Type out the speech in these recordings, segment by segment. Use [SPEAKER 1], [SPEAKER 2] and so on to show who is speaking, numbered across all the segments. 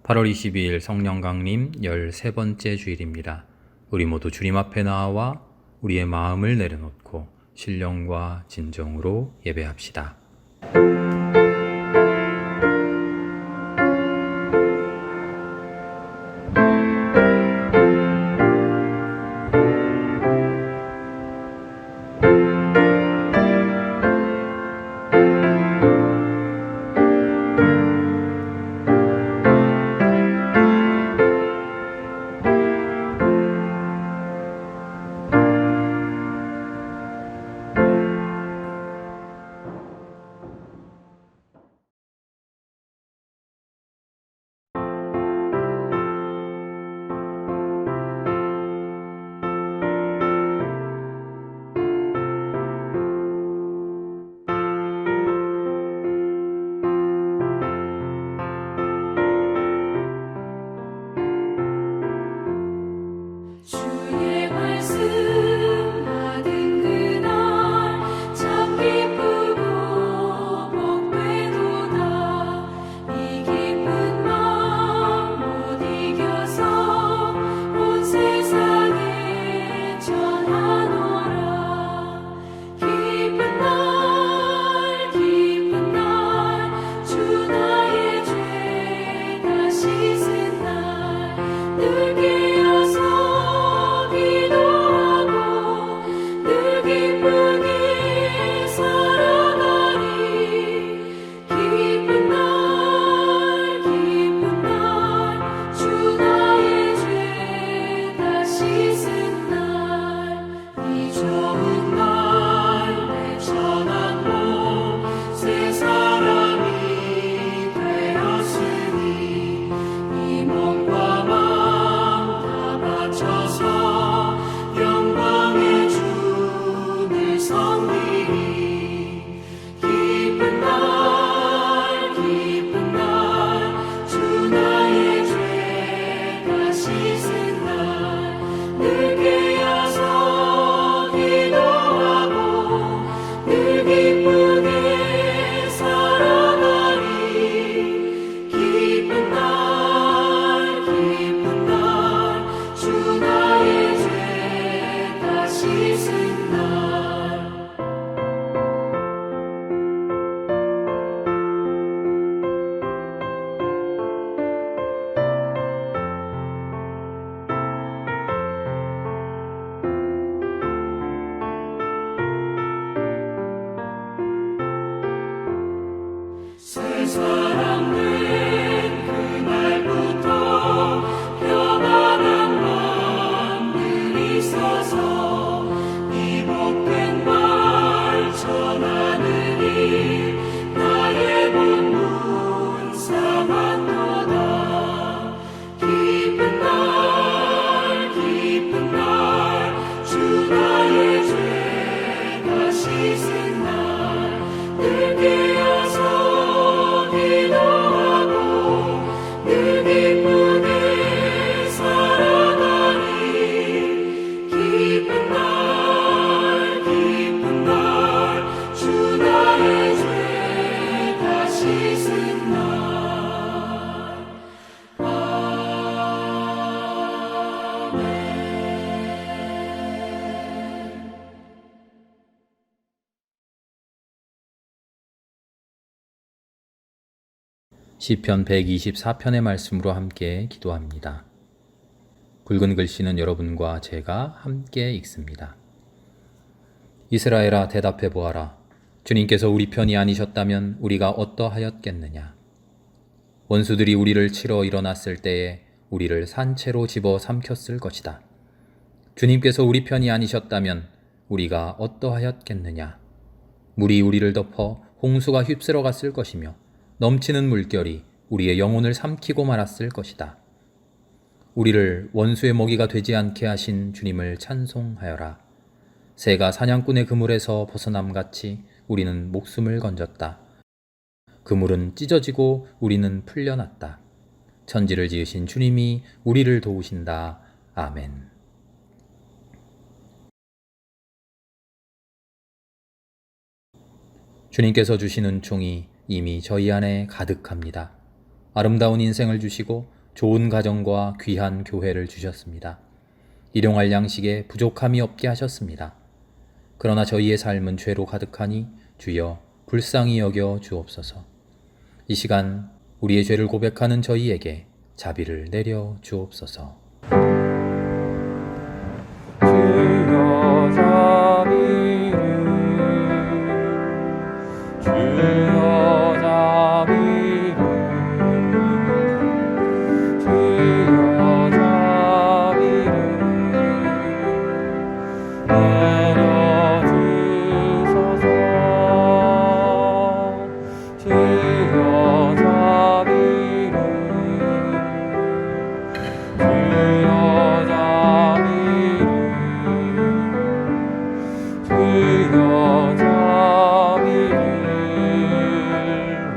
[SPEAKER 1] 8월 22일 성령 강림 13번째 주일입니다. 우리 모두 주님 앞에 나와 우리의 마음을 내려놓고 신령과 진정으로 예배합시다.
[SPEAKER 2] 주의 말씀 받은 그날 참 기쁘고 복되도다. 이 기쁜 마음 못 이겨서 온 세상에 전하노라. 기쁜 날 주 나의 죄 다 씻은 날 늘 깨어서 새 사람 된 그날부터 평안한 마음 늘 있어서 이 복된 말 전하느니 나의 본문 삼았도다. 기쁜 날 주 나의 죄 다 씻은 날 늘 깨어서 늘 기쁘게 살아가리. 기쁜 날 주 나의 죄 다 씻은 날. 아멘.
[SPEAKER 1] 시편 124편의 말씀으로 함께 기도합니다. 굵은 글씨는 여러분과 제가 함께 읽습니다. 이스라엘아, 대답해 보아라. 주님께서 우리 편이 아니셨다면 우리가 어떠하였겠느냐. 원수들이 우리를 치러 일어났을 때에 우리를 산채로 집어 삼켰을 것이다. 주님께서 우리 편이 아니셨다면 우리가 어떠하였겠느냐. 물이 우리를 덮어 홍수가 휩쓸어 갔을 것이며 넘치는 물결이 우리의 영혼을 삼키고 말았을 것이다. 우리를 원수의 먹이가 되지 않게 하신 주님을 찬송하여라. 새가 사냥꾼의 그물에서 벗어남같이 우리는 목숨을 건졌다. 그물은 찢어지고 우리는 풀려났다. 천지를 지으신 주님이 우리를 도우신다. 아멘. 주님께서 주신 은총이 이미 저희 안에 가득합니다. 아름다운 인생을 주시고 좋은 가정과 귀한 교회를 주셨습니다. 일용할 양식에 부족함이 없게 하셨습니다. 그러나 저희의 삶은 죄로 가득하니 주여 불쌍히 여겨 주옵소서. 이 시간 우리의 죄를 고백하는 저희에게 자비를 내려 주옵소서.
[SPEAKER 3] 주여 자비를 주여 자비를 주여 자비를 내려주소서. 주여 자비를 주여 주여 자비를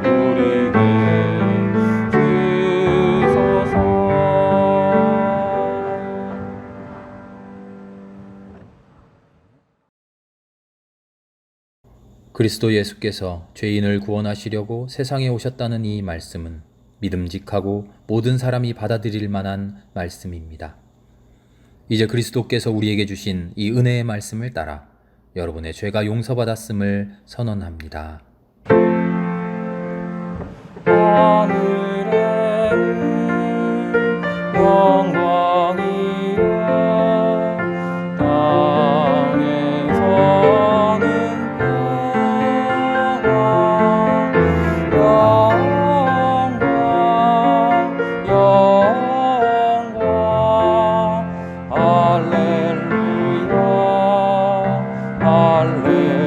[SPEAKER 3] 우리에게 주소서.
[SPEAKER 1] 그리스도 예수께서 죄인을 구원하시려고 세상에 오셨다는 이 말씀은 믿음직하고 모든 사람이 받아들일 만한 말씀입니다. 이제 그리스도께서 우리에게 주신 이 은혜의 말씀을 따라 여러분의 죄가 용서받았음을 선언합니다.
[SPEAKER 3] 하늘에는 영광이라 땅에서는 영광 할렐루야 할렐루야.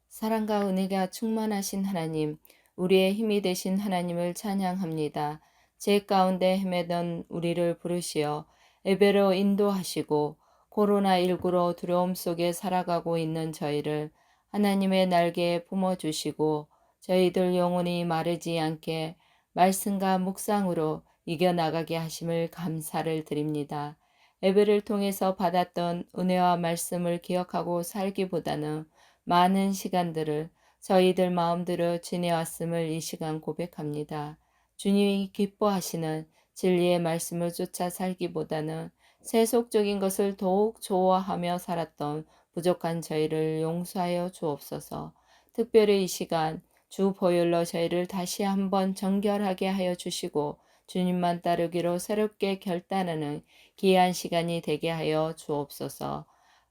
[SPEAKER 4] 사랑과 은혜가 충만하신 하나님, 우리의 힘이 되신 하나님을 찬양합니다. 죄 가운데 헤매던 우리를 부르시어 예배로 인도하시고 코로나19로 두려움 속에 살아가고 있는 저희를 하나님의 날개에 품어주시고 저희들 영혼이 마르지 않게 말씀과 묵상으로 이겨나가게 하심을 감사를 드립니다. 예배를 통해서 받았던 은혜와 말씀을 기억하고 살기보다는 많은 시간들을 저희들 마음대로 지내왔음을 이 시간 고백합니다. 주님이 기뻐하시는 진리의 말씀을 쫓아 살기보다는 세속적인 것을 더욱 좋아하며 살았던 부족한 저희를 용서하여 주옵소서. 특별히 이 시간 주 보혈로 저희를 다시 한번 정결하게 하여 주시고 주님만 따르기로 새롭게 결단하는 귀한 시간이 되게 하여 주옵소서.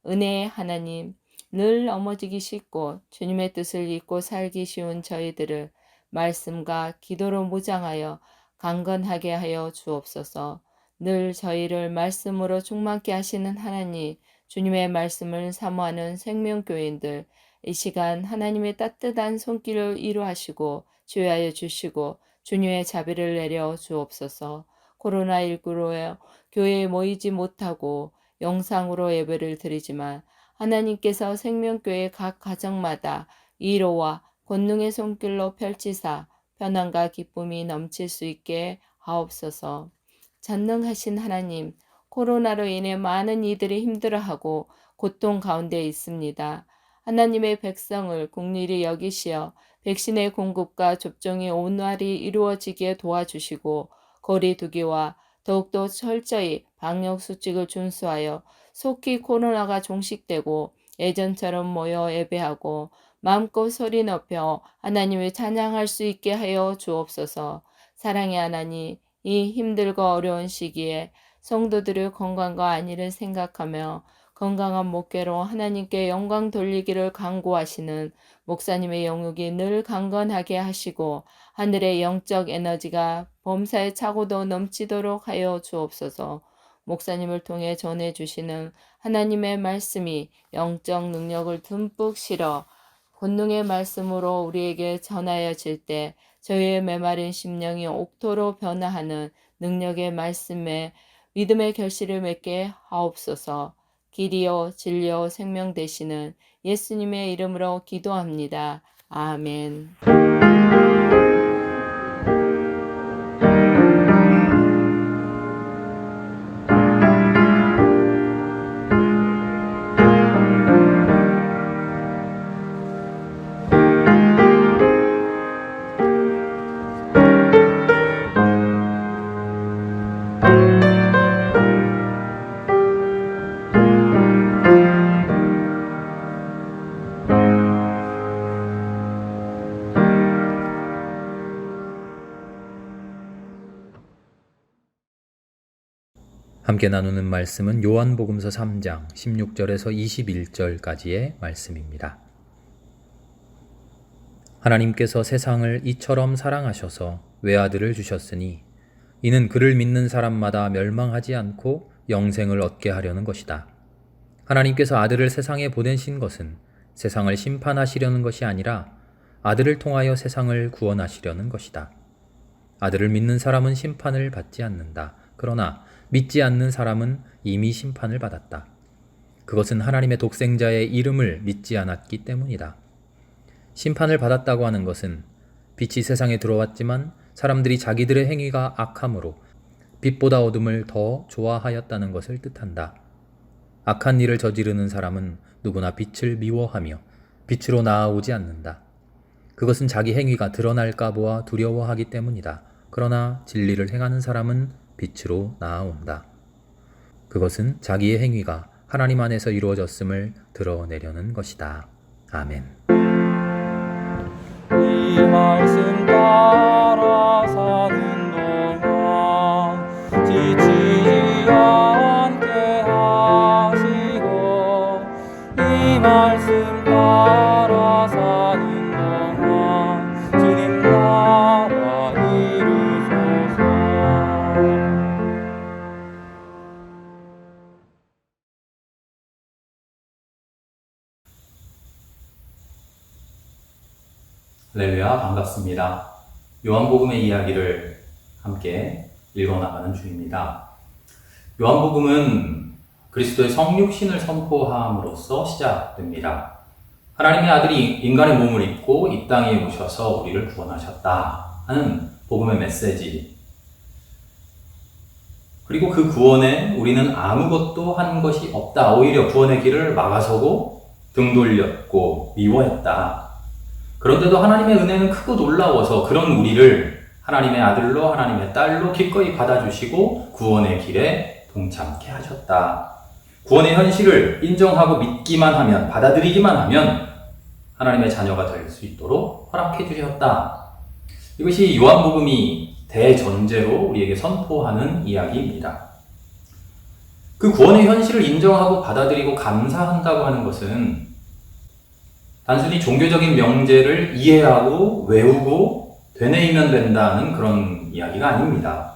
[SPEAKER 4] 은혜의 하나님, 늘 넘어지기 쉽고 주님의 뜻을 잊고 살기 쉬운 저희들을 말씀과 기도로 무장하여 강건하게 하여 주옵소서. 늘 저희를 말씀으로 충만케 하시는 하나님, 주님의 말씀을 사모하는 생명교인들, 이 시간 하나님의 따뜻한 손길을 이루하시고 주의하여 주시고 주님의 자비를 내려 주옵소서. 코로나19로 교회에 모이지 못하고 영상으로 예배를 드리지만 하나님께서 생명교회 각 가정마다 위로와 권능의 손길로 펼치사 편안과 기쁨이 넘칠 수 있게 하옵소서. 전능하신 하나님, 코로나로 인해 많은 이들이 힘들어하고 고통 가운데 있습니다. 하나님의 백성을 긍휼히 여기시어 백신의 공급과 접종이 온활히 이루어지게 도와주시고 거리 두기와 더욱더 철저히 방역 수칙을 준수하여 속히 코로나가 종식되고 예전처럼 모여 예배하고 마음껏 소리 높여 하나님을 찬양할 수 있게 하여 주옵소서. 사랑의 하나님, 이 힘들고 어려운 시기에 성도들의 건강과 안위를 생각하며 건강한 목회로 하나님께 영광 돌리기를 간구하시는 목사님의 영역이 늘 강건하게 하시고 하늘의 영적 에너지가 범사에 차고도 넘치도록 하여 주옵소서. 목사님을 통해 전해주시는 하나님의 말씀이 영적 능력을 듬뿍 실어 권능의 말씀으로 우리에게 전하여질 때 저희의 메마른 심령이 옥토로 변화하는 능력의 말씀에 믿음의 결실을 맺게 하옵소서. 길이요 진리요 생명 되시는 예수님의 이름으로 기도합니다. 아멘.
[SPEAKER 1] 함께 나누는 말씀은 요한복음서 3장 16절에서 21절까지의 말씀입니다. 하나님께서 세상을 이처럼 사랑하셔서 외아들을 주셨으니 이는 그를 믿는 사람마다 멸망하지 않고 영생을 얻게 하려는 것이다. 하나님께서 아들을 세상에 보내신 것은 세상을 심판하시려는 것이 아니라 아들을 통하여 세상을 구원하시려는 것이다. 아들을 믿는 사람은 심판을 받지 않는다. 그러나 믿지 않는 사람은 이미 심판을 받았다. 그것은 하나님의 독생자의 이름을 믿지 않았기 때문이다. 심판을 받았다고 하는 것은 빛이 세상에 들어왔지만 사람들이 자기들의 행위가 악함으로 빛보다 어둠을 더 좋아하였다는 것을 뜻한다. 악한 일을 저지르는 사람은 누구나 빛을 미워하며 빛으로 나아오지 않는다. 그것은 자기 행위가 드러날까 보아 두려워하기 때문이다. 그러나 진리를 행하는 사람은 빛으로 나아온다. 그것은 자기의 행위가 하나님 안에서 이루어졌음을 드러내려는 것이다. 아멘.
[SPEAKER 3] 이 말씀 따라 사는 동안 지치지 않게 하시고 이 말씀 따라 사는 동안 주님 나라 이루소서.
[SPEAKER 1] 할렐루야, 반갑습니다. 요한복음의 이야기를 함께 읽어나가는 중입니다. 요한복음은 그리스도의 성육신을 선포함으로써 시작됩니다. 하나님의 아들이 인간의 몸을 입고 이 땅에 오셔서 우리를 구원하셨다 하는 복음의 메시지. 그리고 그 구원에 우리는 아무것도 한 것이 없다. 오히려 구원의 길을 막아서고 등 돌렸고 미워했다. 그런데도 하나님의 은혜는 크고 놀라워서 그런 우리를 하나님의 아들로 하나님의 딸로 기꺼이 받아주시고 구원의 길에 동참케 하셨다. 구원의 현실을 인정하고 믿기만 하면, 받아들이기만 하면 하나님의 자녀가 될 수 있도록 허락해 주셨다. 이것이 요한복음이 대전제로 우리에게 선포하는 이야기입니다. 그 구원의 현실을 인정하고 받아들이고 감사한다고 하는 것은 단순히 종교적인 명제를 이해하고 외우고 되뇌이면 된다는 그런 이야기가 아닙니다.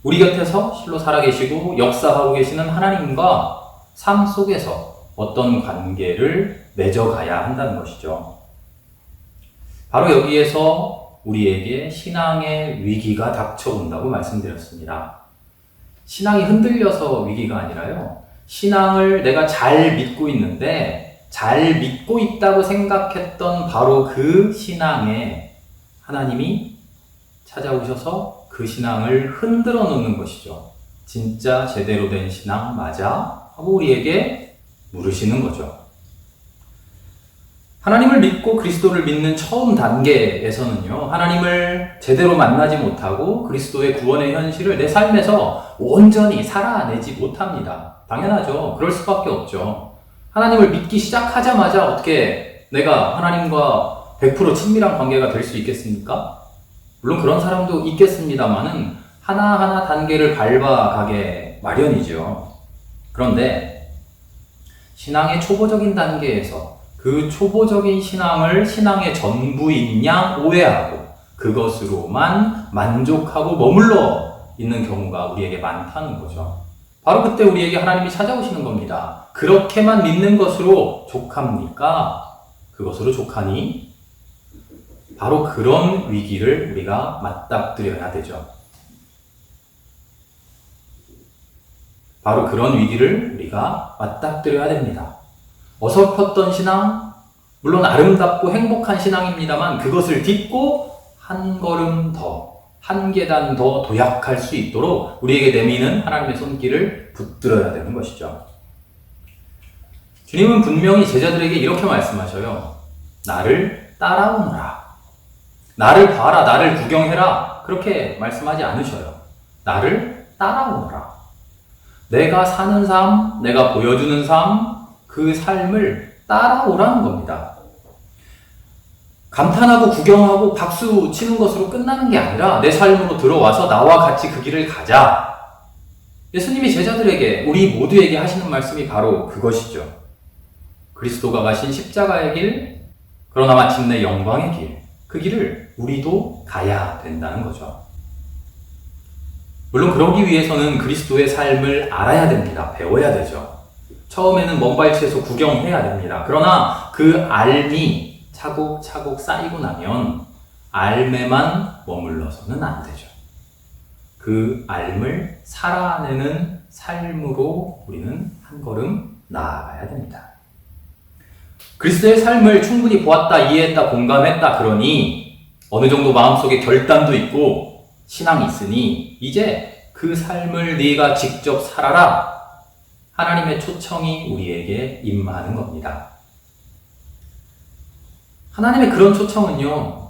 [SPEAKER 1] 우리 곁에서 실로 살아계시고 역사하고 계시는 하나님과 삶 속에서 어떤 관계를 맺어가야 한다는 것이죠. 바로 여기에서 우리에게 신앙의 위기가 닥쳐온다고 말씀드렸습니다. 신앙이 흔들려서 위기가 아니라요. 신앙을 내가 잘 믿고 있는데 잘 믿고 있다고 생각했던 바로 그 신앙에 하나님이 찾아오셔서 그 신앙을 흔들어 놓는 것이죠. 진짜 제대로 된 신앙 맞아? 하고 우리에게 물으시는 거죠. 하나님을 믿고 그리스도를 믿는 처음 단계에서는요, 하나님을 제대로 만나지 못하고 그리스도의 구원의 현실을 내 삶에서 온전히 살아내지 못합니다. 당연하죠. 그럴 수밖에 없죠. 하나님을 믿기 시작하자마자 어떻게 내가 하나님과 100% 친밀한 관계가 될 수 있겠습니까? 물론 그런 사람도 있겠습니다만은 하나하나 단계를 밟아가게 마련이죠. 그런데 신앙의 초보적인 단계에서 그 초보적인 신앙을 신앙의 전부인 양 오해하고 그것으로만 만족하고 머물러 있는 경우가 우리에게 많다는 거죠. 바로 그때 우리에게 하나님이 찾아오시는 겁니다. 그렇게만 믿는 것으로 족합니까? 그것으로 족하니? 바로 그런 위기를 우리가 맞닥뜨려야 되죠. 바로 그런 위기를 우리가 맞닥뜨려야 됩니다. 어설펐던 신앙, 물론 아름답고 행복한 신앙입니다만 그것을 딛고 한 걸음 더, 한 계단 더 도약할 수 있도록 우리에게 내미는 하나님의 손길을 붙들어야 되는 것이죠. 주님은 분명히 제자들에게 이렇게 말씀하셔요. 나를 따라오너라. 나를 봐라, 나를 구경해라. 그렇게 말씀하지 않으셔요. 나를 따라오너라. 내가 사는 삶, 내가 보여주는 삶, 그 삶을 따라오라는 겁니다. 감탄하고 구경하고 박수 치는 것으로 끝나는 게 아니라 내 삶으로 들어와서 나와 같이 그 길을 가자. 예수님이 제자들에게, 우리 모두에게 하시는 말씀이 바로 그것이죠. 그리스도가 가신 십자가의 길, 그러나 마침내 영광의 길, 그 길을 우리도 가야 된다는 거죠. 물론 그러기 위해서는 그리스도의 삶을 알아야 됩니다. 배워야 되죠. 처음에는 먼발치에서 구경해야 됩니다. 그러나 그 알미 차곡차곡 쌓이고 나면 알매만 머물러서는 안 되죠. 그 알을 살아내는 삶으로 우리는 한 걸음 나아가야 됩니다. 그리스도의 삶을 충분히 보았다, 이해했다, 공감했다 그러니 어느 정도 마음속에 결단도 있고 신앙이 있으니 이제 그 삶을 네가 직접 살아라. 하나님의 초청이 우리에게 임하는 겁니다. 하나님의 그런 초청은요,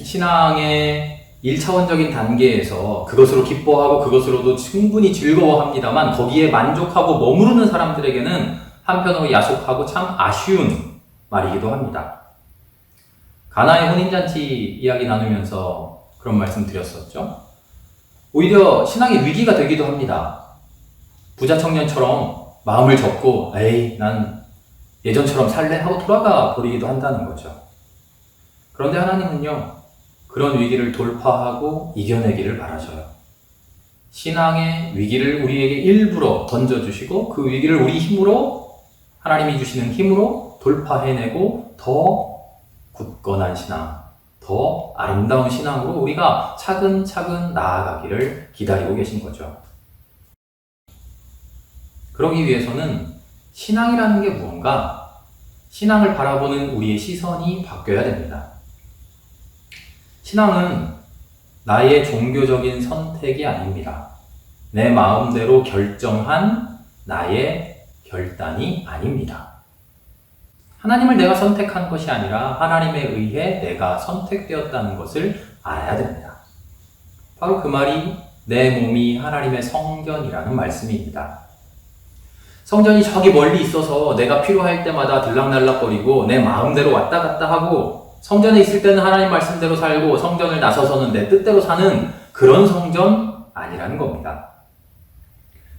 [SPEAKER 1] 신앙의 1차원적인 단계에서 그것으로 기뻐하고 그것으로도 충분히 즐거워합니다만 거기에 만족하고 머무르는 사람들에게는 한편으로 야속하고 참 아쉬운 말이기도 합니다. 가나의 혼인잔치 이야기 나누면서 그런 말씀 드렸었죠. 오히려 신앙의 위기가 되기도 합니다. 부자 청년처럼 마음을 접고 에이 난 예전처럼 살래 하고 돌아가 버리기도 한다는 거죠. 그런데 하나님은요, 그런 위기를 돌파하고 이겨내기를 바라셔요. 신앙의 위기를 우리에게 일부러 던져주시고 그 위기를 우리 힘으로, 하나님이 주시는 힘으로 돌파해내고 더 굳건한 신앙, 더 아름다운 신앙으로 우리가 차근차근 나아가기를 기다리고 계신 거죠. 그러기 위해서는 신앙이라는 게 무언가, 신앙을 바라보는 우리의 시선이 바뀌어야 됩니다. 신앙은 나의 종교적인 선택이 아닙니다. 내 마음대로 결정한 나의 결단이 아닙니다. 하나님을 내가 선택한 것이 아니라 하나님에 의해 내가 선택되었다는 것을 알아야 됩니다. 바로 그 말이 내 몸이 하나님의 성전이라는 말씀입니다. 성전이 저기 멀리 있어서 내가 필요할 때마다 들락날락거리고 내 마음대로 왔다 갔다 하고 성전에 있을 때는 하나님 말씀대로 살고 성전을 나서서는 내 뜻대로 사는 그런 성전 아니라는 겁니다.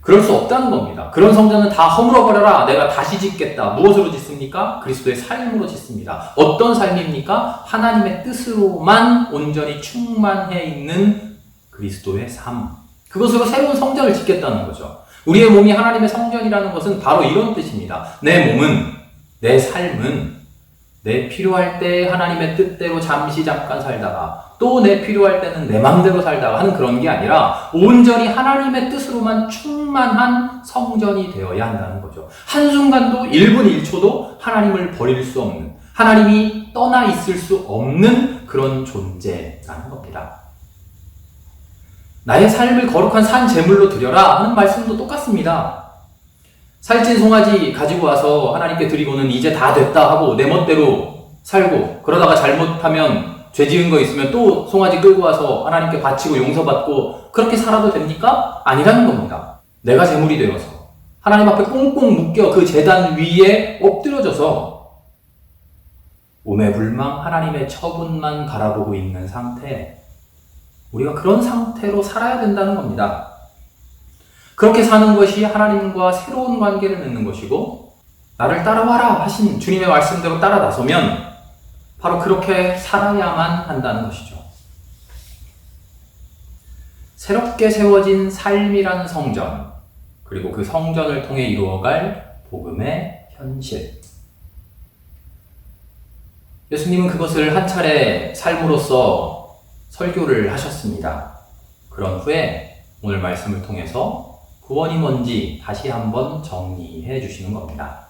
[SPEAKER 1] 그럴 수 없다는 겁니다. 그런 성전은 다 허물어버려라. 내가 다시 짓겠다. 무엇으로 짓습니까? 그리스도의 삶으로 짓습니다. 어떤 삶입니까? 하나님의 뜻으로만 온전히 충만해 있는 그리스도의 삶. 그것으로 새로운 성전을 짓겠다는 거죠. 우리의 몸이 하나님의 성전이라는 것은 바로 이런 뜻입니다. 내 몸은, 내 삶은 내 필요할 때 하나님의 뜻대로 잠깐 살다가 또 내 필요할 때는 내 맘대로 살다가 하는 그런 게 아니라 온전히 하나님의 뜻으로만 충만한 성전이 되어야 한다는 거죠. 한순간도 1분 1초도 하나님을 버릴 수 없는, 하나님이 떠나 있을 수 없는 그런 존재라는 겁니다. 나의 삶을 거룩한 산 제물로 드려라 하는 말씀도 똑같습니다. 살찐 송아지 가지고 와서 하나님께 드리고는 이제 다 됐다 하고 내 멋대로 살고, 그러다가 잘못하면 죄 지은 거 있으면 또 송아지 끌고 와서 하나님께 바치고 용서받고 그렇게 살아도 됩니까? 아니라는 겁니다. 내가 제물이 되어서 하나님 앞에 꽁꽁 묶여 그 제단 위에 엎드려져서 오매불망 하나님의 처분만 바라보고 있는 상태, 우리가 그런 상태로 살아야 된다는 겁니다. 그렇게 사는 것이 하나님과 새로운 관계를 맺는 것이고, 나를 따라와라 하신 주님의 말씀대로 따라 나서면 바로 그렇게 살아야만 한다는 것이죠. 새롭게 세워진 삶이라는 성전, 그리고 그 성전을 통해 이루어갈 복음의 현실. 예수님은 그것을 한 차례 삶으로서 설교를 하셨습니다. 그런 후에 오늘 말씀을 통해서 구원이 뭔지 다시 한번 정리해 주시는 겁니다.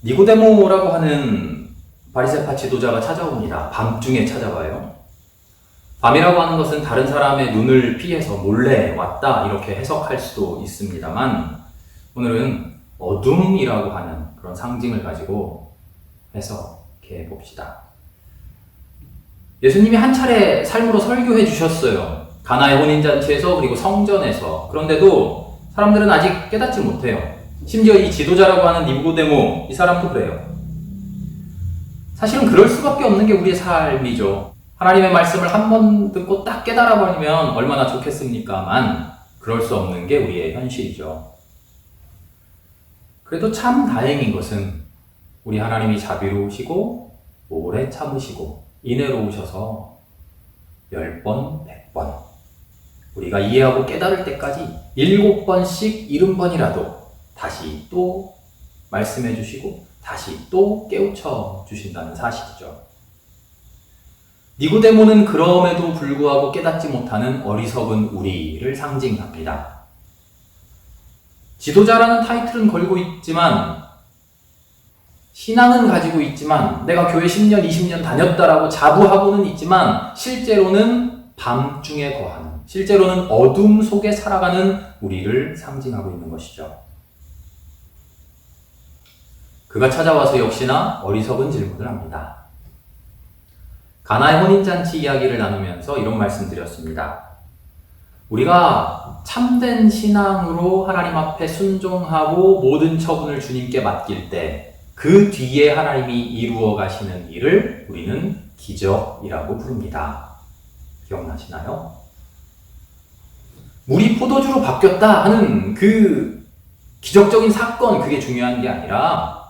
[SPEAKER 1] 니고데모라고 하는 바리새파 지도자가 찾아옵니다. 밤중에 찾아와요. 밤이라고 하는 것은 다른 사람의 눈을 피해서 몰래 왔다 이렇게 해석할 수도 있습니다만, 오늘은 어둠이라고 하는 그런 상징을 가지고 해석해 봅시다. 예수님이 한 차례 삶으로 설교해 주셨어요. 가나의 혼인잔치에서, 그리고 성전에서. 그런데도 사람들은 아직 깨닫지 못해요. 심지어 이 지도자라고 하는 니고데모, 이 사람도 그래요. 사실은 그럴 수밖에 없는 게 우리의 삶이죠. 하나님의 말씀을 한 번 듣고 딱 깨달아버리면 얼마나 좋겠습니까만 그럴 수 없는 게 우리의 현실이죠. 그래도 참 다행인 것은 우리 하나님이 자비로우시고 오래 참으시고 인애로우셔서 10번, 100번 우리가 이해하고 깨달을 때까지 7번씩 70번이라도 다시 또 말씀해 주시고 다시 또 깨우쳐 주신다는 사실이죠. 니고데모는 그럼에도 불구하고 깨닫지 못하는 어리석은 우리를 상징합니다. 지도자라는 타이틀은 걸고 있지만 신앙은 가지고 있지만 내가 교회 10년, 20년 다녔다라고 자부하고는 있지만 실제로는 밤중에 거하는, 실제로는 어둠 속에 살아가는 우리를 상징하고 있는 것이죠. 그가 찾아와서 역시나 어리석은 질문을 합니다. 가나의 혼인잔치 이야기를 나누면서 이런 말씀 드렸습니다. 우리가 참된 신앙으로 하나님 앞에 순종하고 모든 처분을 주님께 맡길 때 그 뒤에 하나님이 이루어 가시는 일을 우리는 기적이라고 부릅니다. 기억나시나요? 물이 포도주로 바뀌었다 하는 그 기적적인 사건, 그게 중요한 게 아니라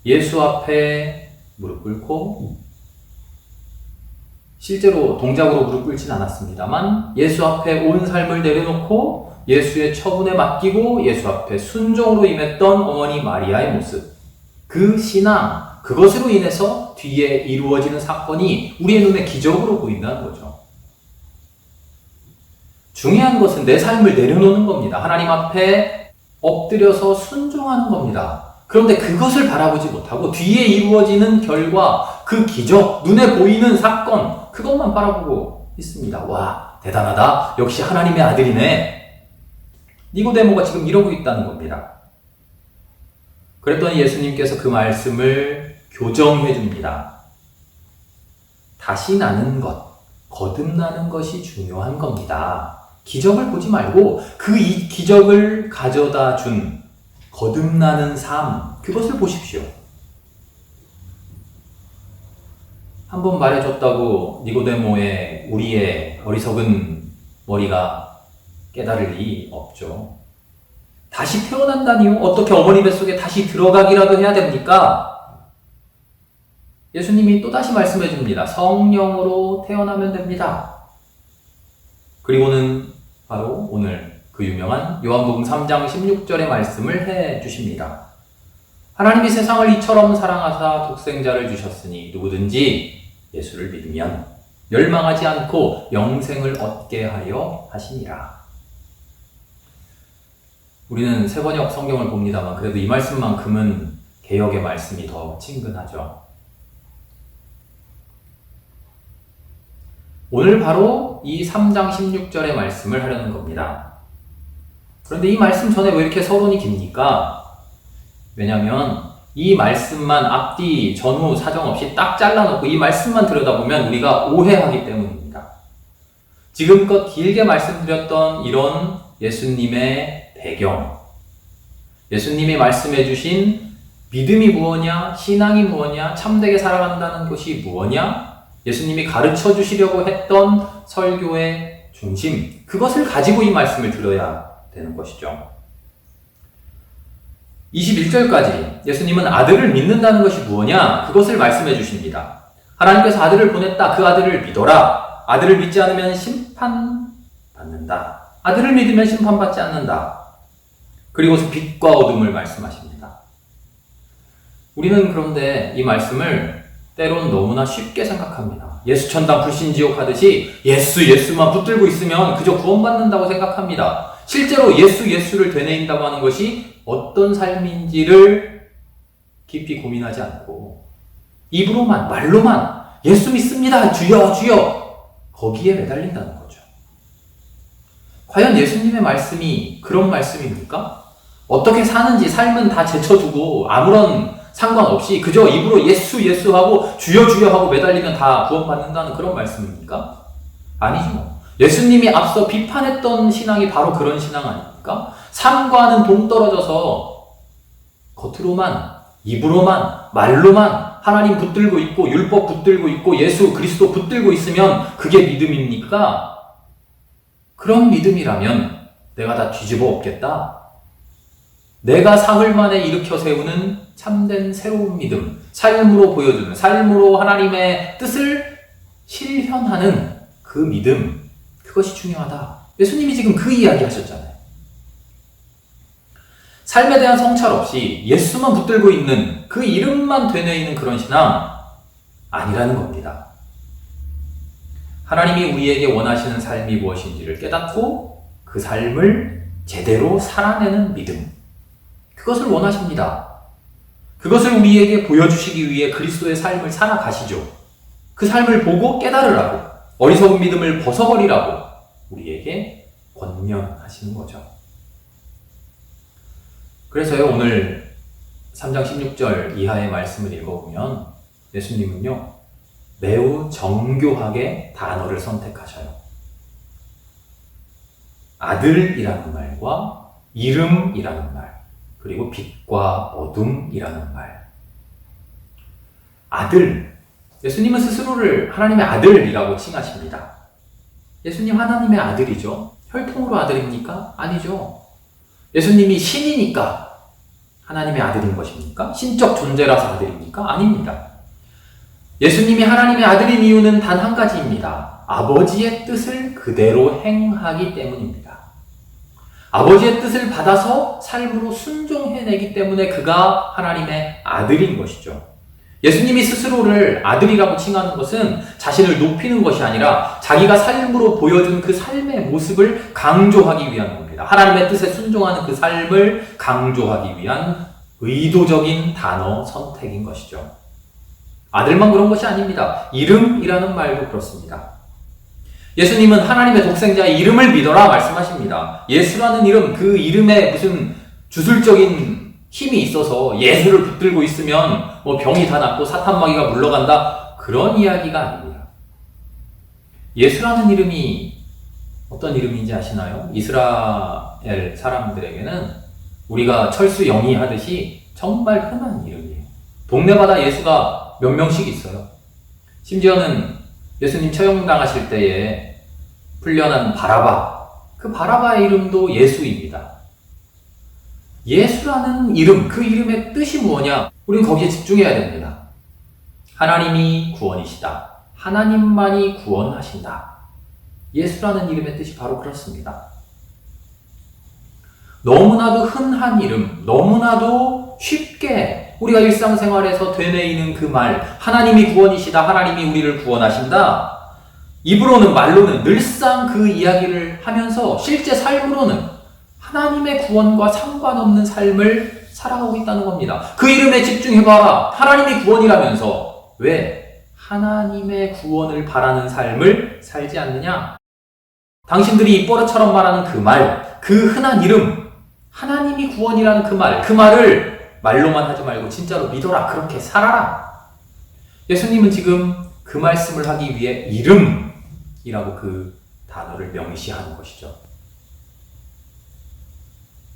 [SPEAKER 1] 예수 앞에 무릎 꿇고 실제로 동작으로 무릎 꿇진 않았습니다만 예수 앞에 온 삶을 내려놓고 예수의 처분에 맡기고 예수 앞에 순종으로 임했던 어머니 마리아의 모습, 그 신앙, 그것으로 인해서 뒤에 이루어지는 사건이 우리의 눈에 기적으로 보인다는 거죠. 중요한 것은 내 삶을 내려놓는 겁니다. 하나님 앞에 엎드려서 순종하는 겁니다. 그런데 그것을 바라보지 못하고 뒤에 이루어지는 결과, 그 기적, 눈에 보이는 사건, 그것만 바라보고 있습니다. 와, 대단하다. 역시 하나님의 아들이네. 니고데모가 지금 이러고 있다는 겁니다. 그랬더니 예수님께서 그 말씀을 교정해 줍니다. 다시 나는 것, 거듭나는 것이 중요한 겁니다. 기적을 보지 말고 그 기적을 가져다 준 거듭나는 삶, 그것을 보십시오. 한번 말해줬다고 니고데모의 우리의 어리석은 머리가 깨달을 리 없죠. 다시 태어난다니요? 어떻게 어머니 뱃속에 다시 들어가기라도 해야 됩니까? 예수님이 또다시 말씀해 줍니다. 성령으로 태어나면 됩니다. 그리고는 바로 오늘 그 유명한 요한복음 3장 16절의 말씀을 해 주십니다. 하나님이 세상을 이처럼 사랑하사 독생자를 주셨으니 누구든지 예수를 믿으면 멸망하지 않고 영생을 얻게 하려 하시니라. 우리는 새번역 성경을 봅니다만 그래도 이 말씀만큼은 개역의 말씀이 더 친근하죠. 오늘 바로 이 3장 16절의 말씀을 하려는 겁니다. 그런데 이 말씀 전에 왜 이렇게 서론이 깁니까? 왜냐하면 이 말씀만 앞뒤 전후 사정없이 딱 잘라놓고 이 말씀만 들여다보면 우리가 오해하기 때문입니다. 지금껏 길게 말씀드렸던 이런 예수님의 배경, 예수님이 말씀해 주신 믿음이 무엇냐, 신앙이 무엇냐, 참되게 살아간다는 것이 무엇냐, 예수님이 가르쳐 주시려고 했던 설교의 중심, 그것을 가지고 이 말씀을 들어야 되는 것이죠. 21절까지 예수님은 아들을 믿는다는 것이 무엇냐, 그것을 말씀해 주십니다. 하나님께서 아들을 보냈다. 그 아들을 믿어라. 아들을 믿지 않으면 심판받는다. 아들을 믿으면 심판받지 않는다. 그리고서 빛과 어둠을 말씀하십니다. 우리는 그런데 이 말씀을 때론 너무나 쉽게 생각합니다. 예수 천당 불신 지옥 하듯이 예수만 붙들고 있으면 그저 구원받는다고 생각합니다. 실제로 예수를 되뇌인다고 하는 것이 어떤 삶인지를 깊이 고민하지 않고 입으로만, 말로만 예수 믿습니다. 주여 주여, 거기에 매달린다는 거죠. 과연 예수님의 말씀이 그런 말씀입니까? 어떻게 사는지 삶은 다 제쳐두고 아무런 상관없이 그저 입으로 예수 하고 주여 주여 하고 매달리면 다 구원받는다는 그런 말씀입니까? 아니죠. 예수님이 앞서 비판했던 신앙이 바로 그런 신앙 아닙니까? 삶과는 동떨어져서 겉으로만, 입으로만, 말로만 하나님 붙들고 있고 율법 붙들고 있고 예수 그리스도 붙들고 있으면 그게 믿음입니까? 그런 믿음이라면 내가 다 뒤집어 엎겠다. 내가 사흘 만에 일으켜 세우는 참된 새로운 믿음, 삶으로 보여주는, 삶으로 하나님의 뜻을 실현하는 그 믿음, 그것이 중요하다. 예수님이 지금 그 이야기 하셨잖아요. 삶에 대한 성찰 없이 예수만 붙들고 있는, 그 이름만 되뇌이는 그런 신앙 아니라는 겁니다. 하나님이 우리에게 원하시는 삶이 무엇인지를 깨닫고 그 삶을 제대로 살아내는 믿음, 그것을 원하십니다. 그것을 우리에게 보여주시기 위해 그리스도의 삶을 살아가시죠. 그 삶을 보고 깨달으라고, 어리석은 믿음을 벗어버리라고 우리에게 권면하시는 거죠. 그래서요, 오늘 3장 16절 이하의 말씀을 읽어보면 예수님은요, 매우 정교하게 단어를 선택하셔요. 아들이라는 말과 이름이라는 말, 그리고 빛과 어둠이라는 말. 아들. 예수님은 스스로를 하나님의 아들이라고 칭하십니다. 예수님 하나님의 아들이죠. 혈통으로 아들입니까? 아니죠. 예수님이 신이니까 하나님의 아들인 것입니까? 신적 존재라서 아들입니까? 아닙니다. 예수님이 하나님의 아들인 이유는 단 한 가지입니다. 아버지의 뜻을 그대로 행하기 때문입니다. 아버지의 뜻을 받아서 삶으로 순종해내기 때문에 그가 하나님의 아들인 것이죠. 예수님이 스스로를 아들이라고 칭하는 것은 자신을 높이는 것이 아니라 자기가 삶으로 보여준 그 삶의 모습을 강조하기 위한 겁니다. 하나님의 뜻에 순종하는 그 삶을 강조하기 위한 의도적인 단어 선택인 것이죠. 아들만 그런 것이 아닙니다. 이름이라는 말도 그렇습니다. 예수님은 하나님의 독생자의 이름을 믿어라 말씀하십니다. 예수라는 이름, 그 이름에 무슨 주술적인 힘이 있어서 예수를 붙들고 있으면 뭐 병이 다 낫고 사탄마귀가 물러간다, 그런 이야기가 아닙니다. 예수라는 이름이 어떤 이름인지 아시나요? 이스라엘 사람들에게는 우리가 철수 영이 하듯이 정말 흔한 이름이에요. 동네마다 예수가 몇 명씩 있어요. 심지어는 예수님 처형당하실 때에 풀려난 바라바, 그 바라바의 이름도 예수입니다. 예수라는 이름, 그 이름의 뜻이 뭐냐? 우리는 거기에 집중해야 됩니다. 하나님이 구원이시다. 하나님만이 구원하신다. 예수라는 이름의 뜻이 바로 그렇습니다. 너무나도 흔한 이름, 너무나도 쉽게 우리가 일상생활에서 되뇌이는 그 말, 하나님이 구원이시다, 하나님이 우리를 구원하신다. 입으로는, 말로는 늘상 그 이야기를 하면서 실제 삶으로는 하나님의 구원과 상관없는 삶을 살아가고 있다는 겁니다. 그 이름에 집중해봐라. 하나님이 구원이라면서 왜 하나님의 구원을 바라는 삶을 살지 않느냐? 당신들이 입버릇처럼 말하는 그 말, 그 흔한 이름, 하나님이 구원이라는 그 말을 말로만 하지 말고 진짜로 믿어라. 그렇게 살아라. 예수님은 지금 그 말씀을 하기 위해 이름이라고 그 단어를 명시하는 것이죠.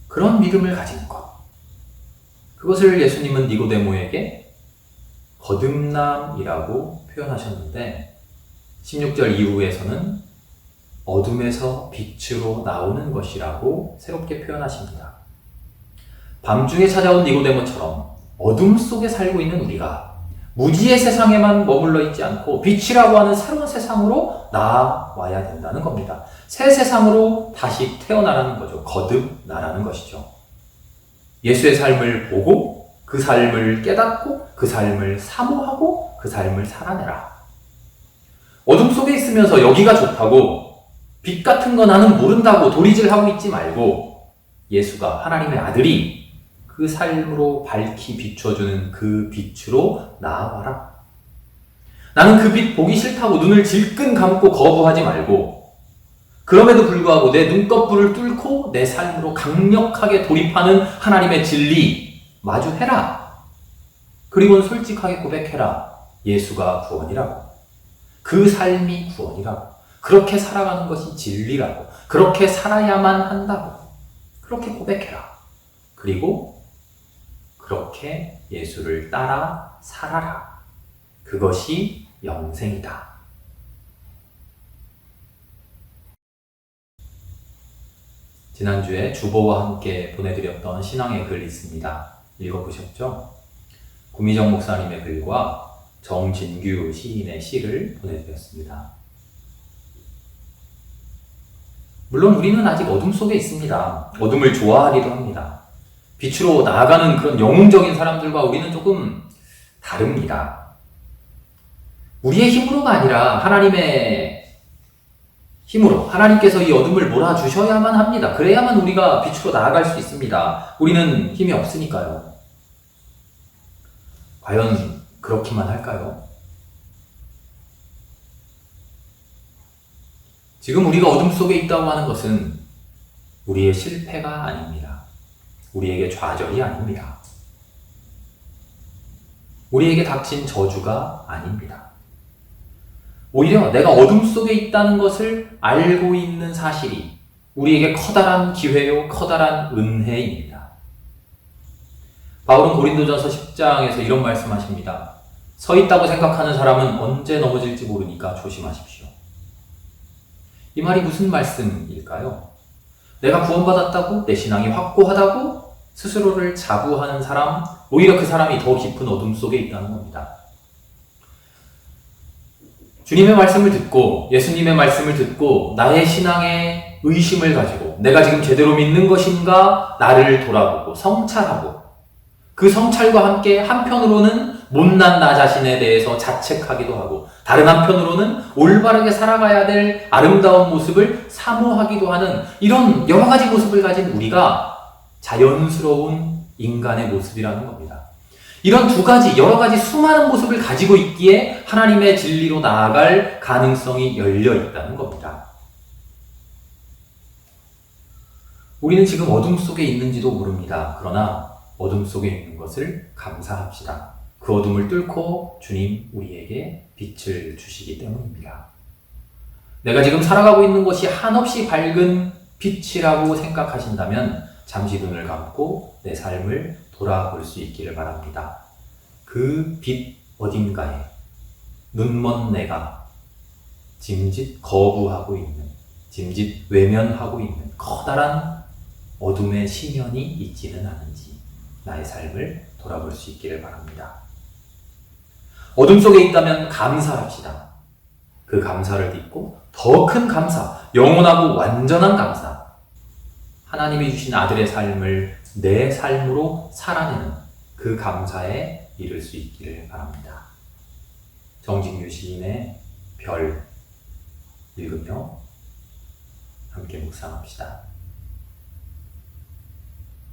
[SPEAKER 1] 그런 믿음을 가진 것. 그것을 예수님은 니고데모에게 거듭남이라고 표현하셨는데 16절 이후에서는 어둠에서 빛으로 나오는 것이라고 새롭게 표현하십니다. 밤중에 찾아온 니고데모처럼 어둠 속에 살고 있는 우리가 무지의 세상에만 머물러 있지 않고 빛이라고 하는 새로운 세상으로 나와야 된다는 겁니다. 새 세상으로 다시 태어나라는 거죠. 거듭나라는 것이죠. 예수의 삶을 보고 그 삶을 깨닫고 그 삶을 사모하고 그 삶을 살아내라. 어둠 속에 있으면서 여기가 좋다고 빛 같은 거 나는 모른다고 도리질하고 있지 말고 예수가 하나님의 아들이 그 삶으로 밝히 비춰주는 그 빛으로 나아와라. 나는 그 빛 보기 싫다고 눈을 질끈 감고 거부하지 말고 그럼에도 불구하고 내 눈꺼풀을 뚫고 내 삶으로 강력하게 돌입하는 하나님의 진리 마주해라. 그리고는 솔직하게 고백해라. 예수가 구원이라고. 그 삶이 구원이라고. 그렇게 살아가는 것이 진리라고. 그렇게 살아야만 한다고. 그렇게 고백해라. 그리고 그렇게 예수를 따라 살아라. 그것이 영생이다. 지난주에 주보와 함께 보내드렸던 신앙의 글 있습니다. 읽어보셨죠? 구미정 목사님의 글과 정진규 시인의 시를 보내드렸습니다. 물론 우리는 아직 어둠 속에 있습니다. 어둠을 좋아하기도 합니다. 빛으로 나아가는 그런 영웅적인 사람들과 우리는 조금 다릅니다. 우리의 힘으로가 아니라 하나님의 힘으로 하나님께서 이 어둠을 몰아주셔야만 합니다. 그래야만 우리가 빛으로 나아갈 수 있습니다. 우리는 힘이 없으니까요. 과연 그렇기만 할까요? 지금 우리가 어둠 속에 있다고 하는 것은 우리의 실패가 아닙니다. 우리에게 좌절이 아닙니다. 우리에게 닥친 저주가 아닙니다. 오히려 내가 어둠 속에 있다는 것을 알고 있는 사실이 우리에게 커다란 기회요, 커다란 은혜입니다. 바울은 고린도전서 10장에서 이런 말씀하십니다. 서 있다고 생각하는 사람은 언제 넘어질지 모르니까 조심하십시오. 이 말이 무슨 말씀일까요? 내가 구원받았다고, 내 신앙이 확고하다고 스스로를 자부하는 사람, 오히려 그 사람이 더 깊은 어둠 속에 있다는 겁니다. 주님의 말씀을 듣고 예수님의 말씀을 듣고 나의 신앙에 의심을 가지고 내가 지금 제대로 믿는 것인가 나를 돌아보고 성찰하고 그 성찰과 함께 한편으로는 못난 나 자신에 대해서 자책하기도 하고 다른 한편으로는 올바르게 살아가야 될 아름다운 모습을 사모하기도 하는 이런 여러 가지 모습을 가진 우리가 자연스러운 인간의 모습이라는 겁니다. 이런 두 가지, 여러 가지 수많은 모습을 가지고 있기에 하나님의 진리로 나아갈 가능성이 열려 있다는 겁니다. 우리는 지금 어둠 속에 있는지도 모릅니다. 그러나 어둠 속에 있는 것을 감사합시다. 그 어둠을 뚫고 주님 우리에게 빛을 주시기 때문입니다. 내가 지금 살아가고 있는 것이 한없이 밝은 빛이라고 생각하신다면 잠시 눈을 감고 내 삶을 돌아볼 수 있기를 바랍니다. 그 빛 어딘가에 눈먼 내가 짐짓 거부하고 있는, 짐짓 외면하고 있는 커다란 어둠의 시면이 있지는 않은지 나의 삶을 돌아볼 수 있기를 바랍니다. 어둠 속에 있다면 감사합시다. 그 감사를 딛고 더 큰 감사, 영원하고 완전한 감사, 하나님이 주신 아들의 삶을 내 삶으로 살아내는 그 감사에 이를 수 있기를 바랍니다. 정진규 시인의 별 읽으며 함께 묵상합시다.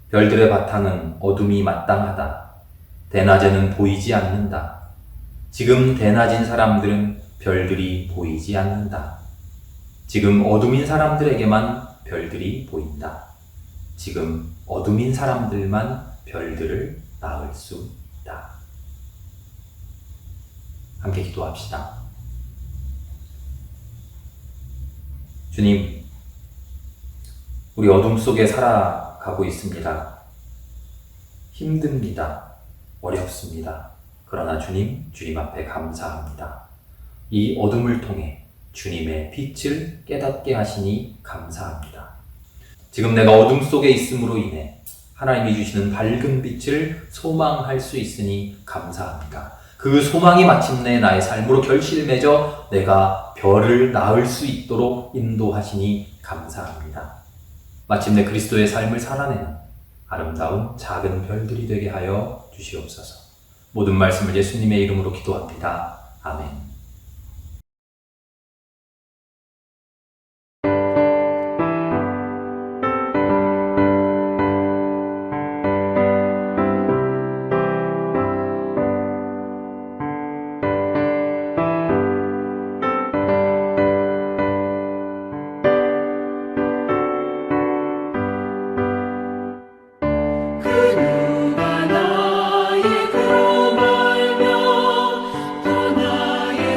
[SPEAKER 1] 별들의 바탕은 어둠이 마땅하다. 대낮에는 보이지 않는다. 지금 대낮인 사람들은 별들이 보이지 않는다. 지금 어둠인 사람들에게만 별들이 보인다. 지금 어둠인 사람들만 별들을 낳을 수 있다. 함께 기도합시다. 주님, 우리 어둠 속에 살아가고 있습니다. 힘듭니다. 어렵습니다. 그러나 주님 앞에 감사합니다. 이 어둠을 통해 주님의 빛을 깨닫게 하시니 감사합니다. 지금 내가 어둠 속에 있음으로 인해 하나님이 주시는 밝은 빛을 소망할 수 있으니 감사합니다. 그 소망이 마침내 나의 삶으로 결실을 맺어 내가 별을 낳을 수 있도록 인도하시니 감사합니다. 마침내 그리스도의 삶을 살아내는 아름다운 작은 별들이 되게 하여 주시옵소서. 모든 말씀을 예수님의 이름으로 기도합니다. 아멘.
[SPEAKER 2] 그 누가 나의 그로 말며 또 나의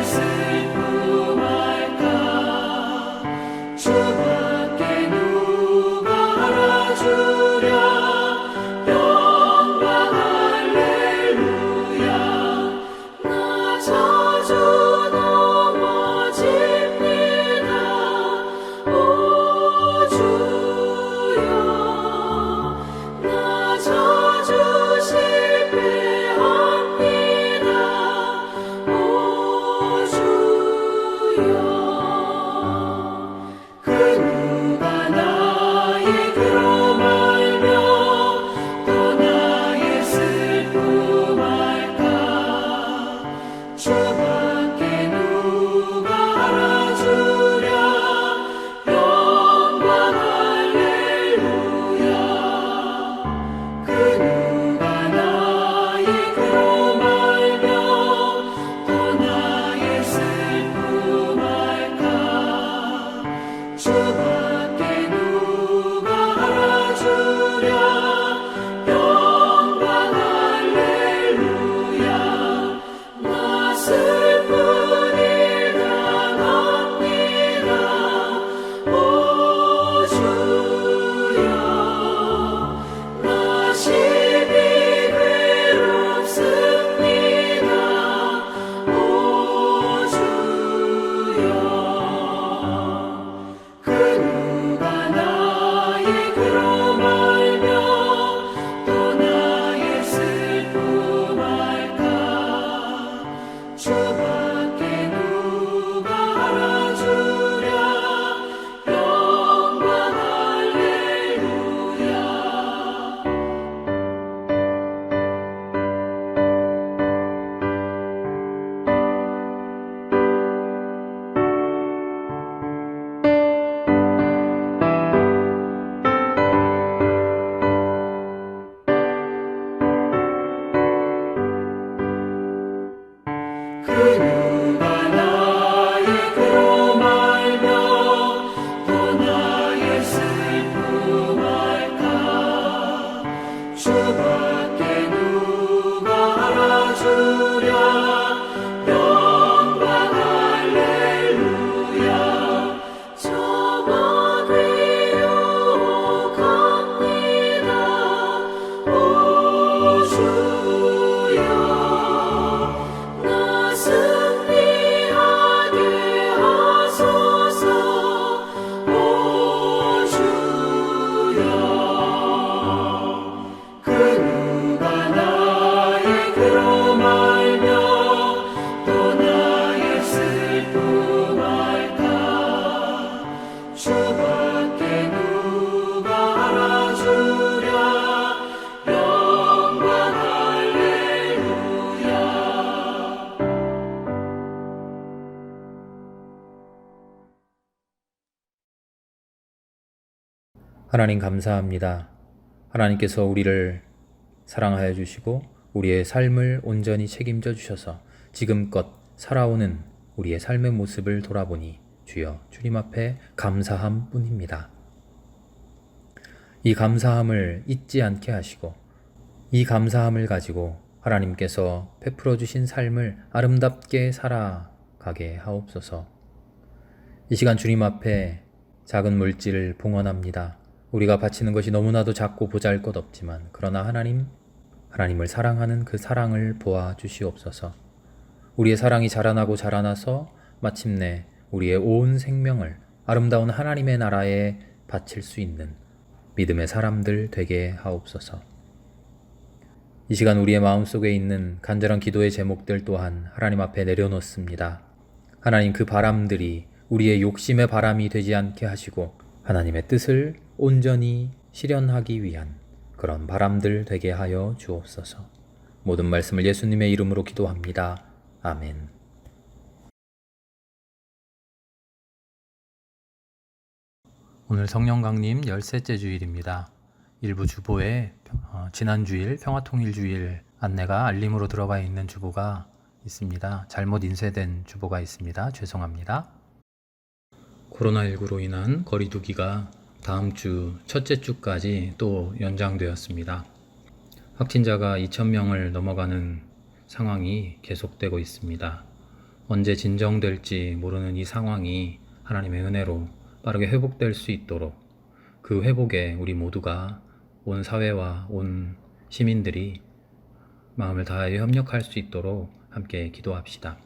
[SPEAKER 1] 하나님 감사합니다. 하나님께서 우리를 사랑하여 주시고 우리의 삶을 온전히 책임져 주셔서 지금껏 살아오는 우리의 삶의 모습을 돌아보니 주여 주님 앞에 감사함 뿐입니다. 이 감사함을 잊지 않게 하시고 이 감사함을 가지고 하나님께서 베풀어 주신 삶을 아름답게 살아가게 하옵소서. 이 시간 주님 앞에 작은 물질을 봉헌합니다. 우리가 바치는 것이 너무나도 작고 보잘것없지만 그러나 하나님을 사랑하는 그 사랑을 보아 주시옵소서. 우리의 사랑이 자라나고 자라나서 마침내 우리의 온 생명을 아름다운 하나님의 나라에 바칠 수 있는 믿음의 사람들 되게 하옵소서. 이 시간 우리의 마음속에 있는 간절한 기도의 제목들 또한 하나님 앞에 내려놓습니다. 하나님, 그 바람들이 우리의 욕심의 바람이 되지 않게 하시고 하나님의 뜻을 온전히 실현하기 위한 그런 바람들 되게 하여 주옵소서. 모든 말씀을 예수님의 이름으로 기도합니다. 아멘. 오늘 성령 강림 13째 주일입니다. 일부 주보에 지난 주일 평화통일주일 안내가 알림으로 들어가 있는 주보가 있습니다. 잘못 인쇄된 주보가 있습니다. 죄송합니다. 코로나19로 인한 거리두기가 다음 주 첫째 주까지 또 연장되었습니다. 확진자가 2,000명을 넘어가는 상황이 계속되고 있습니다. 언제 진정될지 모르는 이 상황이 하나님의 은혜로 빠르게 회복될 수 있도록 그 회복에 우리 모두가 온 사회와 온 시민들이 마음을 다하여 협력할 수 있도록 함께 기도합시다.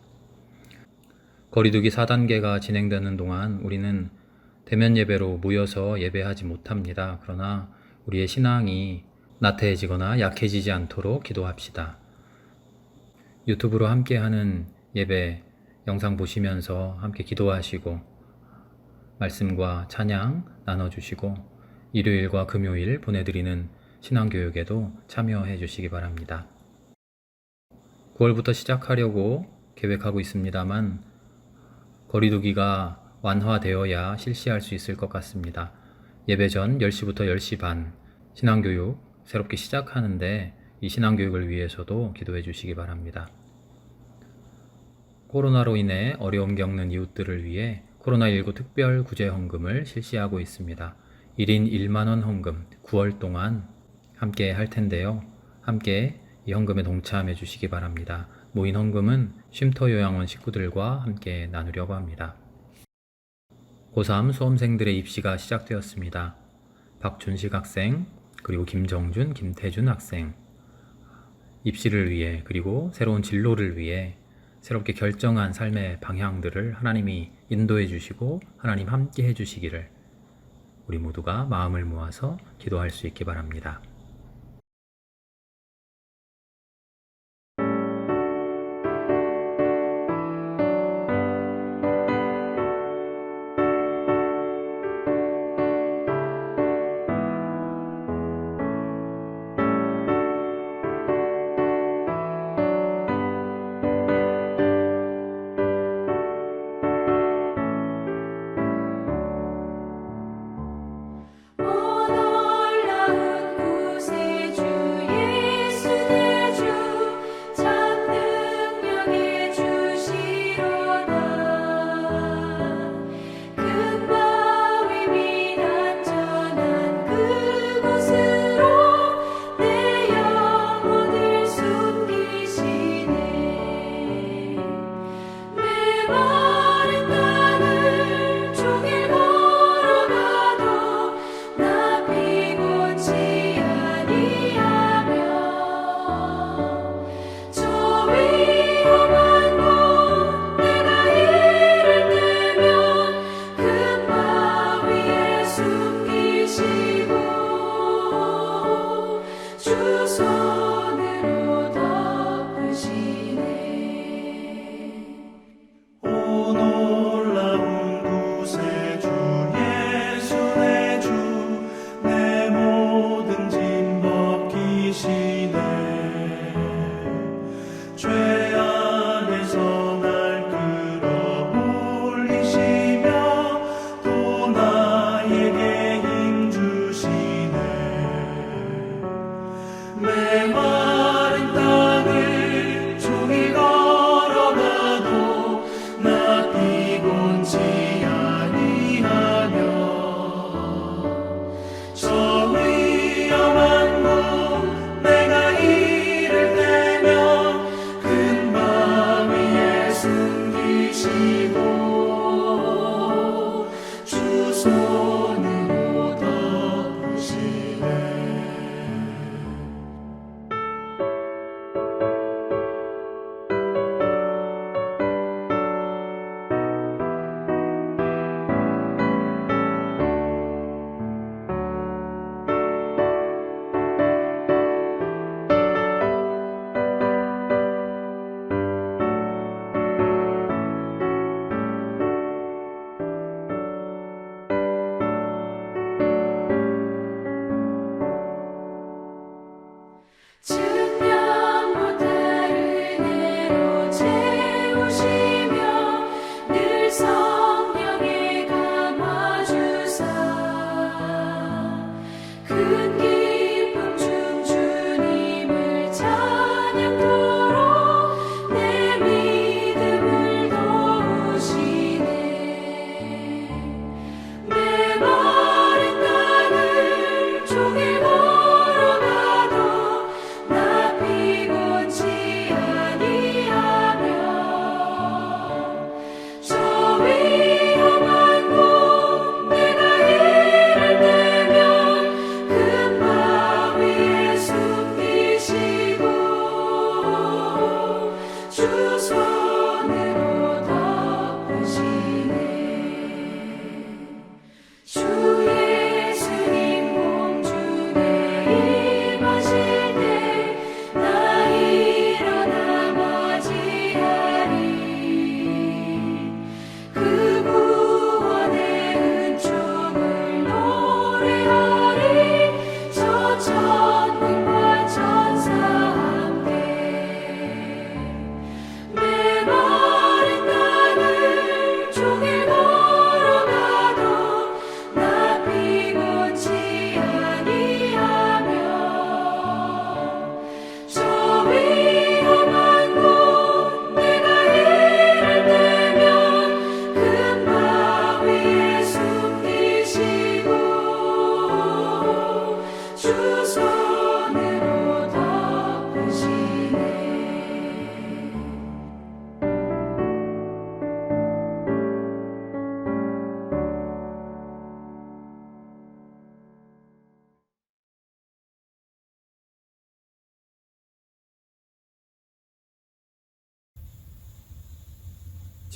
[SPEAKER 1] 거리두기 4단계가 진행되는 동안 우리는 대면 예배로 모여서 예배하지 못합니다. 그러나 우리의 신앙이 나태해지거나 약해지지 않도록 기도합시다. 유튜브로 함께하는 예배 영상 보시면서 함께 기도하시고 말씀과 찬양 나눠주시고 일요일과 금요일 보내드리는 신앙교육에도 참여해 주시기 바랍니다. 9월부터 시작하려고 계획하고 있습니다만 거리두기가 완화되어야 실시할 수 있을 것 같습니다. 예배 전 10시부터 10시 반 신앙교육 새롭게 시작하는데 이 신앙교육을 위해서도 기도해 주시기 바랍니다. 코로나로 인해 어려움 겪는 이웃들을 위해 코로나19 특별 구제 헌금을 실시하고 있습니다. 1인 1만원 헌금 9월 동안 함께 할 텐데요. 함께 이 헌금에 동참해 주시기 바랍니다. 모인 헌금은 쉼터 요양원 식구들과 함께 나누려고 합니다. 고3 수험생들의 입시가 시작되었습니다. 박준식 학생, 그리고 김정준, 김태준 학생 입시를 위해 그리고 새로운 진로를 위해 새롭게 결정한 삶의 방향들을 하나님이 인도해 주시고 하나님 함께 해 주시기를 우리 모두가 마음을 모아서 기도할 수 있기 바랍니다.
[SPEAKER 2] 놀라운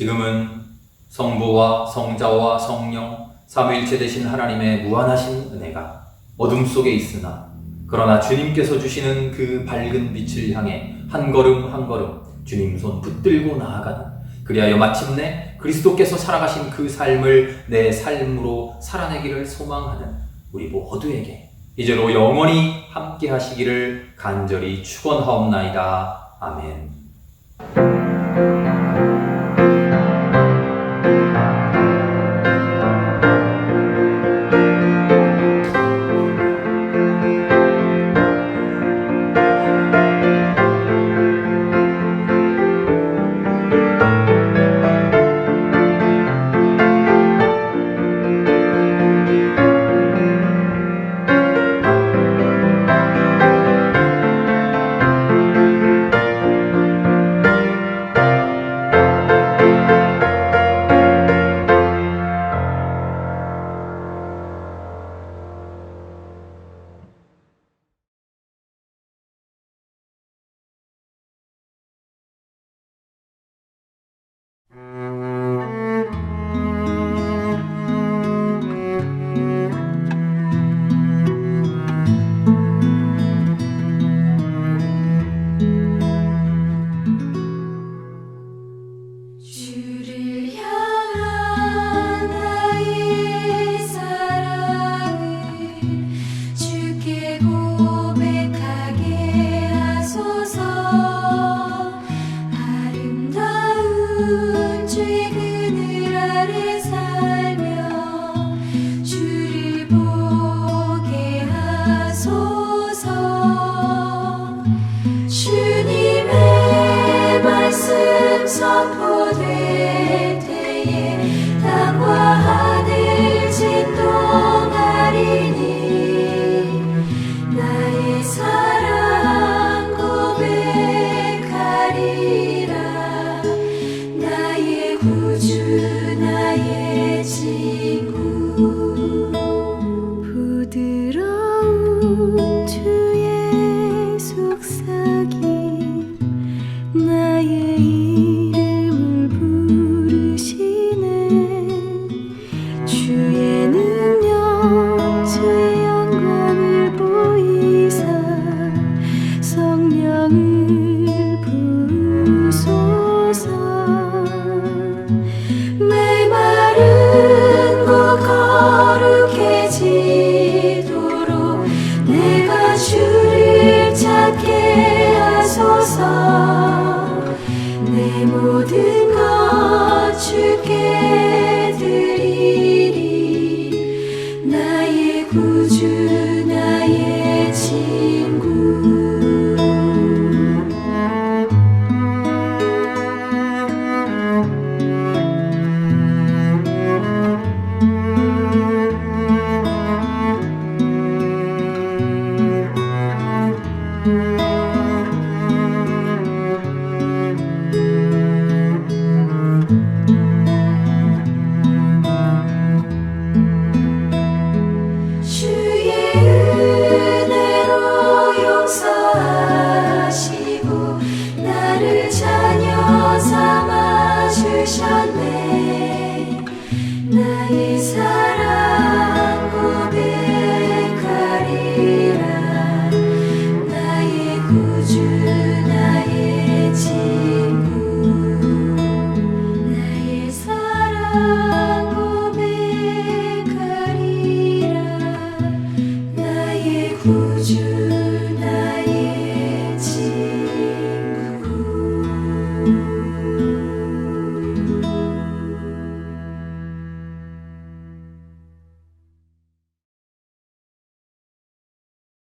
[SPEAKER 1] 지금은 성부와 성자와 성령 삼위일체 되신 하나님의 무한하신 은혜가 어둠 속에 있으나 그러나 주님께서 주시는 그 밝은 빛을 향해 한 걸음 한 걸음 주님 손 붙들고 나아가는, 그리하여 마침내 그리스도께서 살아가신 그 삶을 내 삶으로 살아내기를 소망하는 우리 모두에게 이제로 영원히 함께 하시기를 간절히 축원하옵나이다. 아멘.
[SPEAKER 2] 주를 향한 나의 사랑을 주께 고백하게 하소서. 아름다운 주의 그늘 아래 살며 주를 보게 하소서. 주님의 말씀 선포될 때에 땅과 하늘 진동하리니 나의 사랑 고백하리라. 나의 구주 나의 친구. 부드러운 주의 속삭임 나의 이름을 부르시네. 주의 능력 주의 영광을 보이사 성령을 부으소서. 메마른 곳 거룩해지도록 내가 주를 찾게 하소서. 내 모든 것 주께 드리리. 나의 구주 나의 친구. 주의 은혜로 용서하시고 나를 자녀 삼아 주셨네. 나의 사랑 고백하리라. 나의 구주 나의 친구. 나의 사랑 고백하리라. 나의 구주